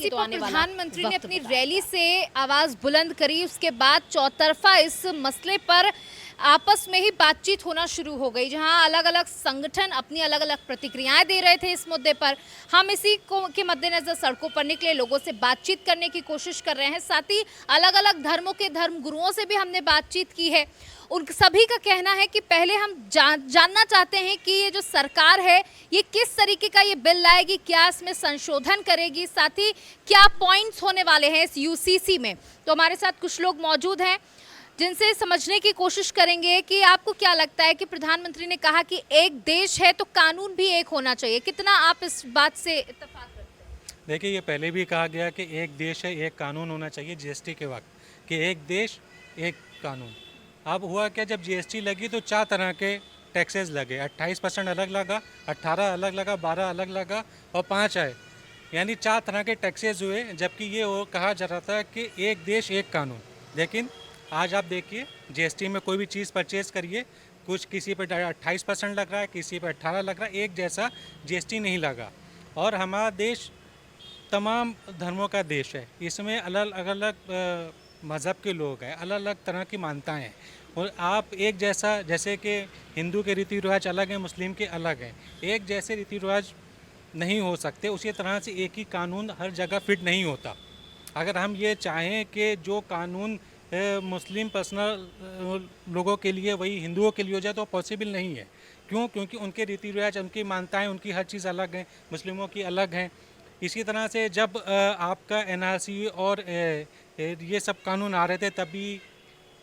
इसी पर प्रधानमंत्री ने अपनी रैली से आवाज बुलंद करी। उसके बाद चौतरफा इस मसले पर आपस में ही बातचीत होना शुरू हो गई, जहां अलग अलग संगठन अपनी अलग अलग प्रतिक्रियाएं दे रहे थे इस मुद्दे पर। हम इसी को के मद्देनजर सड़कों पर निकले, लोगों से बातचीत करने की कोशिश कर रहे हैं। साथ ही अलग अलग धर्मों के धर्म गुरुओं से भी हमने बातचीत की है। उन सभी का कहना है कि पहले हम जानना चाहते हैं कि ये जो सरकार है ये किस तरीके का ये बिल लाएगी, क्या इसमें संशोधन करेगी, साथ ही क्या पॉइंट्स होने वाले हैं इस यूसीसी में। तो हमारे साथ कुछ लोग मौजूद हैं जिनसे समझने की कोशिश करेंगे कि आपको क्या लगता है कि प्रधानमंत्री ने कहा कि एक देश है तो कानून भी एक होना चाहिए, कितना आप इस बात से इत्तेफाक रखते हैं? देखिए, ये पहले भी कहा गया कि एक देश है एक कानून होना चाहिए जीएसटी के वक्त, कि एक देश एक कानून। अब हुआ क्या, जब जीएसटी लगी तो 4 तरह के टैक्सेस लगे, 28% अलग लगा, 18 अलग लगा, 12 अलग लगा और 5 आए, यानी 4 तरह के टैक्सेस हुए। जबकि ये कहा जा रहा था कि एक देश एक कानून। लेकिन आज आप देखिए, जीएसटी में कोई भी चीज़ परचेज़ करिए, कुछ किसी पर 28% लग रहा है, किसी पर 18 लग रहा है, एक जैसा जीएसटी नहीं लगा। और हमारा देश तमाम धर्मों का देश है, इसमें अलग अलग मज़हब के लोग हैं, अलग अलग तरह की मान्यताएं हैं। और आप एक जैसा, जैसे कि हिंदू के रीति रिवाज अलग हैं, मुस्लिम के अलग हैं, एक जैसे रीति रिवाज नहीं हो सकते। उसी तरह से एक ही कानून हर जगह फिट नहीं होता। अगर हम ये चाहें कि जो कानून मुस्लिम पर्सनल लोगों के लिए वही हिंदुओं के लिए हो जाए तो पॉसिबल नहीं है। क्यों? क्योंकि उनके रीति रिवाज, उनकी मान्यताएं, उनकी हर चीज़ अलग हैं, मुस्लिमों की अलग हैं। इसी तरह से जब आपका एनआरसी और ये सब कानून आ रहे थे, तभी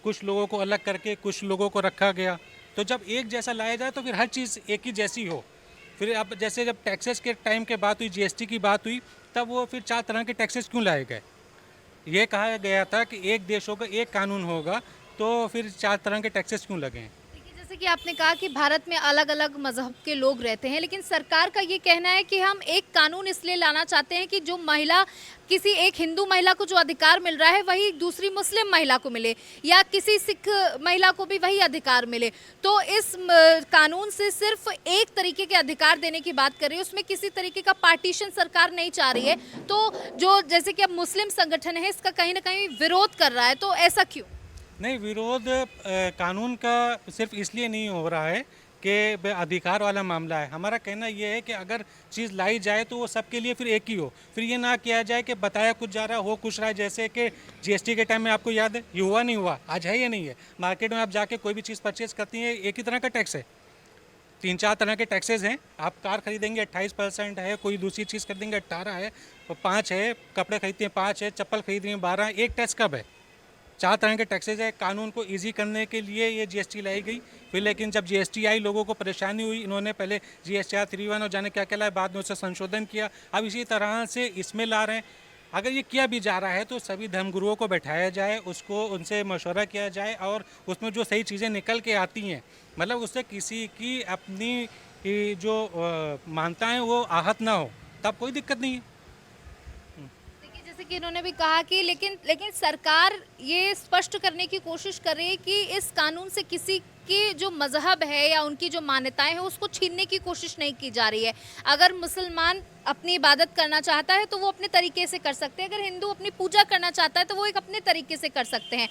कुछ लोगों को अलग करके कुछ लोगों को रखा गया। तो जब एक जैसा लाया जाए तो फिर हर चीज़ एक ही जैसी हो। फिर अब जैसे जब टैक्सेस के टाइम के बात हुई, जीएसटी की बात हुई, तब वो फिर 4 तरह के टैक्सेस क्यों लाए गए? ये कहा गया था कि एक देश होगा एक कानून होगा, तो फिर 4 तरह के टैक्सेस क्यों लगे हैं? देखिए, जैसे कि आपने कहा कि भारत में अलग अलग मजहब के लोग रहते हैं, लेकिन सरकार का ये कहना है कि हम एक कानून इसलिए लाना चाहते हैं कि जो महिला, किसी एक हिंदू महिला को जो अधिकार मिल रहा है वही दूसरी मुस्लिम महिला को मिले, या किसी सिख महिला को भी वही अधिकार मिले। तो इस कानून से सिर्फ एक तरीके के अधिकार देने की बात कर रही है, उसमें किसी तरीके का पार्टीशन सरकार नहीं चाह रही है। तो जो जैसे कि अब मुस्लिम संगठन है इसका कहीं ना कहीं विरोध कर रहा है, तो ऐसा क्यों? नहीं, विरोध कानून का सिर्फ इसलिए नहीं हो रहा है कि अधिकार वाला मामला है। हमारा कहना ये है कि अगर चीज़ लाई जाए तो वो सबके लिए फिर एक ही हो। फिर ये ना किया जाए कि बताया कुछ जा रहा हो कुछ रहा है। जैसे कि जीएसटी के टाइम में आपको याद है, ये हुआ नहीं हुआ, आज है या नहीं है। मार्केट में आप जाके कोई भी चीज़ परचेज करती हैं, एक ही तरह का टैक्स है, 3-4 तरह के टैक्सेस हैं। आप कार खरीदेंगे 28% है, कोई दूसरी चीज़ खरीदेंगे 18 है, 5 है, कपड़े खरीदते हैं 5 है, चप्पल खरीद रही हैं 12 है। एक टैक्स कब है? 4 तरह के टैक्सेज है। कानून को इजी करने के लिए ये जीएसटी लाई गई। फिर लेकिन जब जीएसटी आई, लोगों को परेशानी हुई, इन्होंने पहले जीएसटीआर 3(1) और जाने क्या क्या लाया, बाद में उससे संशोधन किया। अब इसी तरह से इसमें ला रहे हैं। अगर ये किया भी जा रहा है तो सभी धर्मगुरुओं को बैठाया जाए, उसको उनसे मशवरा किया जाए और उसमें जो सही चीज़ें निकल के आती हैं, मतलब उससे किसी की अपनी जो मान्यताएँ वो आहत ना हो, तब कोई दिक्कत नहीं है। जैसे कि इन्होंने भी कहा कि लेकिन सरकार ये स्पष्ट करने की कोशिश कर रही है कि इस कानून से किसी की जो मजहब है या उनकी जो मान्यताएं हैं उसको छीनने की कोशिश नहीं की जा रही है। अगर मुसलमान अपनी इबादत करना चाहता है तो वो अपने तरीके से कर सकते हैं, अगर हिंदू अपनी पूजा करना चाहता है तो वो एक अपने तरीके से कर सकते हैं।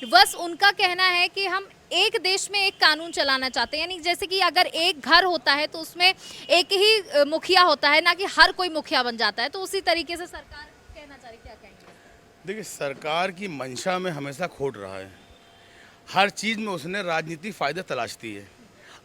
बस उनका कहना है कि हम एक देश में एक कानून चलाना चाहते हैं, यानी जैसे कि अगर एक घर होता है तो उसमें एक ही मुखिया होता है, ना कि हर कोई मुखिया बन जाता है। तो उसी तरीके से सरकार कहना चाह रही, क्या कहेंगे? देखिए, सरकार की मंशा में हमेशा खोट रहा है। हर चीज़ में उसने राजनीतिक फ़ायदे तलाशती है।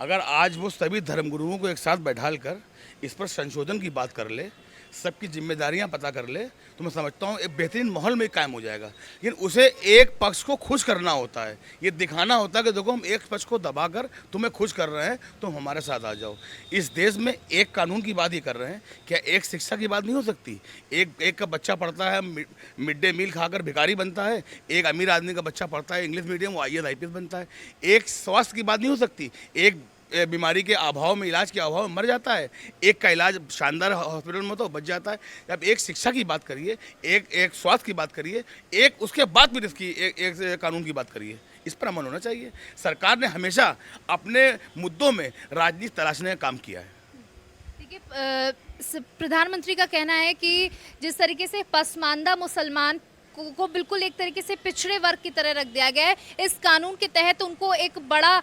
अगर आज वो सभी धर्मगुरुओं को एक साथ बैठाल कर इस पर संशोधन की बात कर ले, सबकी जिम्मेदारियां पता कर ले, तो मैं समझता हूँ एक बेहतरीन माहौल में कायम हो जाएगा। लेकिन उसे एक पक्ष को खुश करना होता है, ये दिखाना होता है कि देखो हम एक पक्ष को दबाकर तुम्हें खुश कर रहे हैं, तुम हमारे साथ आ जाओ। इस देश में एक कानून की बात ही कर रहे हैं, क्या एक शिक्षा की बात नहीं हो सकती? एक का बच्चा पढ़ता है, मिड डे मील खाकर भिखारी बनता है, एक अमीर आदमी का बच्चा पढ़ता है इंग्लिश मीडियम, वो IAS IPS बनता है। एक स्वास्थ्य की बात नहीं हो सकती, एक बीमारी के अभाव में, इलाज के अभाव में मर जाता है, एक का इलाज शानदार हॉस्पिटल में तो बच जाता है। अब एक शिक्षा की बात करिए, एक स्वास्थ्य की बात करिए, एक उसके बाद फिर इसकी एक कानून की बात करिए। इस पर अमल होना चाहिए। सरकार ने हमेशा अपने मुद्दों में राजनीति तलाशने का काम किया है। देखिए प्रधानमंत्री का कहना है कि जिस तरीके से पसमानदा मुसलमान को बिल्कुल एक तरीके से पिछड़े वर्ग की तरह रख दिया गया है, इस कानून के तहत उनको एक बड़ा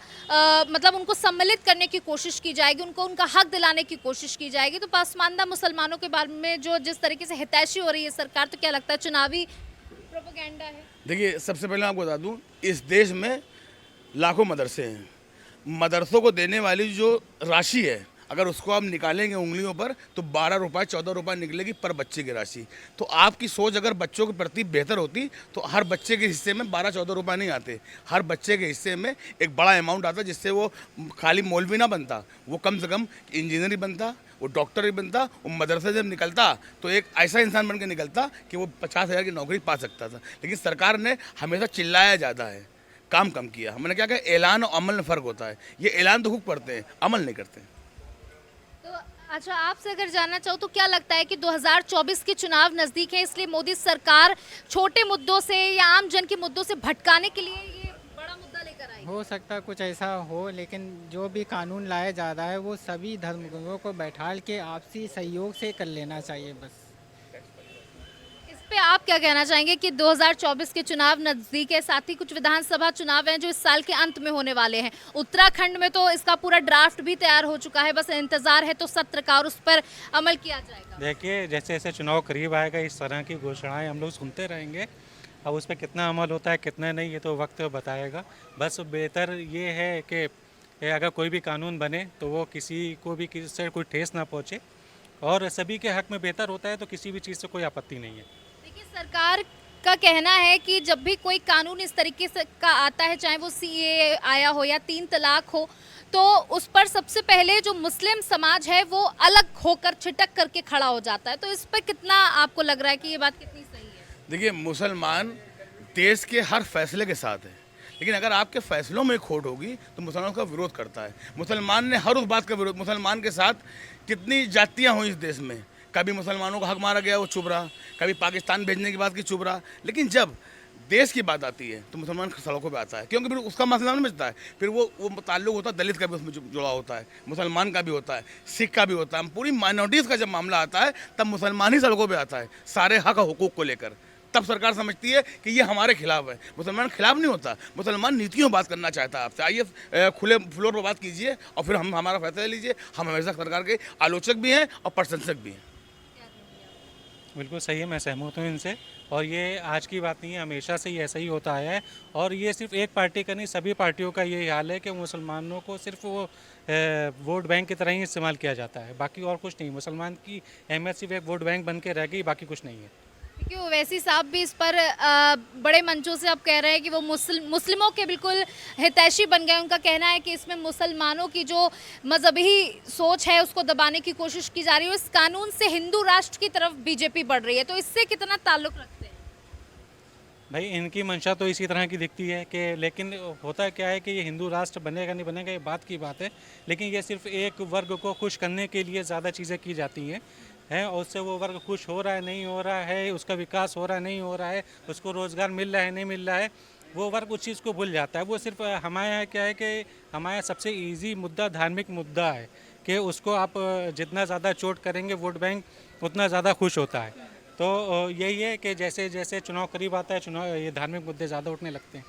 मतलब उनको सम्मिलित करने की कोशिश की जाएगी, उनको उनका हक दिलाने की कोशिश की जाएगी। तो पसमानदा मुसलमानों के बारे में जो जिस तरीके से हितैषी हो रही है सरकार, तो क्या लगता है चुनावी प्रोपेगेंडा है? देखिए, सबसे पहले आपको बता दूं, इस देश में लाखों मदरसे हैं। मदरसों को देने वाली जो राशि है, अगर उसको आप निकालेंगे उंगलियों पर तो 12 रुपये 14 रुपये निकलेगी पर बच्चे की राशि। तो आपकी सोच अगर बच्चों के प्रति बेहतर होती तो हर बच्चे के हिस्से में 12-14 रुपये नहीं आते, हर बच्चे के हिस्से में एक बड़ा अमाउंट आता, जिससे वो खाली मौलवी ना बनता, वो कम से कम इंजीनियर ही बनता, वो डॉक्टर ही बनता, वो मदरसे जब निकलता तो एक ऐसा इंसान बन के निकलता कि वो 50,000 की नौकरी पा सकता था। लेकिन सरकार ने हमेशा चिल्लाया ज़्यादा है, काम कम किया। हमने क्या कहा, ऐलान और अमल में फ़र्क होता है। ये ऐलान तो खूब करते हैं, अमल नहीं करते। तो अच्छा, आपसे अगर जानना चाहूँ तो क्या लगता है कि 2024 के चुनाव नज़दीक है, इसलिए मोदी सरकार छोटे मुद्दों से या आम जन के मुद्दों से भटकाने के लिए ये बड़ा मुद्दा लेकर आई? हो सकता है कुछ ऐसा हो, लेकिन जो भी कानून लाया जा रहा है वो सभी धर्मगुरुओं को बैठाल के आपसी सहयोग से कर लेना चाहिए बस। इस पे आप क्या कहना चाहेंगे कि 2024 के चुनाव नजदीक है, साथ ही कुछ विधानसभा चुनाव हैं जो इस साल के अंत में होने वाले हैं। उत्तराखंड में तो इसका पूरा ड्राफ्ट भी तैयार हो चुका है, बस इंतजार है तो सत्र का और उस पर अमल किया जाएगा। देखिए, जैसे जैसे चुनाव करीब आएगा इस तरह की घोषणाएं हम लोग सुनते रहेंगे। अब उस पर कितना अमल होता है कितना नहीं, ये तो वक्त बताएगा। बस बेहतर ये है कि अगर कोई भी कानून बने तो वो किसी को भी किसी से कोई ठेस ना पहुँचे और सभी के हक में बेहतर होता है, तो किसी भी चीज़ से कोई आपत्ति नहीं है। देखिए, सरकार का कहना है कि जब भी कोई कानून इस तरीके से का आता है, चाहे वो सीएए आया हो या 3 तलाक हो, तो उस पर सबसे पहले जो मुस्लिम समाज है वो अलग होकर छिटक करके खड़ा हो जाता है। तो इस पर कितना आपको लग रहा है कि ये बात कितनी सही है? देखिए, मुसलमान देश के हर फैसले के साथ है, लेकिन अगर आपके फैसलों में खोट होगी तो मुसलमानों का विरोध करता है। मुसलमान ने हर उस बात का विरोध, मुसलमान के साथ कितनी जातियाँ हुई इस देश में, कभी मुसलमानों का हक मारा गया वो चुप रहा, कभी पाकिस्तान भेजने की बात की चुप रहा, लेकिन जब देश की बात आती है तो मुसलमान सड़कों पे आता है, क्योंकि फिर उसका मसला नहीं बचता है। फिर वो ताल्लुक होता है, दलित का भी उसमें जुड़ा होता है, मुसलमान का भी होता है, सिख का भी होता है। पूरी माइनॉरिटीज़ का जब मामला आता है तब मुसलमान ही सड़कों पे आता है, सारे हक हुकूक को लेकर। तब सरकार समझती है कि ये हमारे खिलाफ है। मुसलमान खिलाफ नहीं होता, मुसलमान नीतियों बात करना चाहता है आपसे। आइए खुले फ्लोर पर बात कीजिए और फिर हम हमारा फैसला लीजिए। हम हमेशा सरकार के आलोचक भी हैं और प्रशंसक भी हैं। बिल्कुल सही है, मैं सहमत हूँ इनसे। और ये आज की बात नहीं है, हमेशा से ही ऐसा ही होता आया है। और ये सिर्फ एक पार्टी का नहीं, सभी पार्टियों का यही हाल है कि मुसलमानों को सिर्फ वो वोट बैंक की तरह ही इस्तेमाल किया जाता है, बाकी और कुछ नहीं। मुसलमान की अहमियत सिर्फ एक वोट बैंक बन के रह गई, बाकी कुछ नहीं है। क्योंकि ओवैसी साहब भी इस पर बड़े मंचों से अब कह रहे हैं कि वो मुस्लिमों के बिल्कुल हितैषी बन गए। उनका कहना है कि इसमें मुसलमानों की जो मजहबी सोच है उसको दबाने की कोशिश की जा रही है। इस कानून से हिंदू राष्ट्र की तरफ बीजेपी बढ़ रही है, तो इससे कितना ताल्लुक रखते हैं? भाई, इनकी मंशा तो इसी तरह की दिखती है कि, लेकिन होता क्या है कि ये हिंदू राष्ट्र बनेगा नहीं बनेगा ये बात की बात है, लेकिन ये सिर्फ एक वर्ग को खुश करने के लिए ज़्यादा चीज़ें की जाती हैं और उससे वो वर्ग खुश हो रहा है नहीं हो रहा है, उसका विकास हो रहा है नहीं हो रहा है, उसको रोज़गार मिल रहा है नहीं मिल रहा है, वो वर्ग उस चीज़ को भूल जाता है। वो सिर्फ हमारे यहाँ क्या है कि हमारे यहाँ सबसे ईजी मुद्दा धार्मिक मुद्दा है कि उसको आप जितना ज़्यादा चोट करेंगे वोट बैंक उतना ज़्यादा खुश होता है। तो यही है कि जैसे जैसे चुनाव करीब आता है, चुनाव ये धार्मिक मुद्दे ज़्यादा उठने लगते हैं।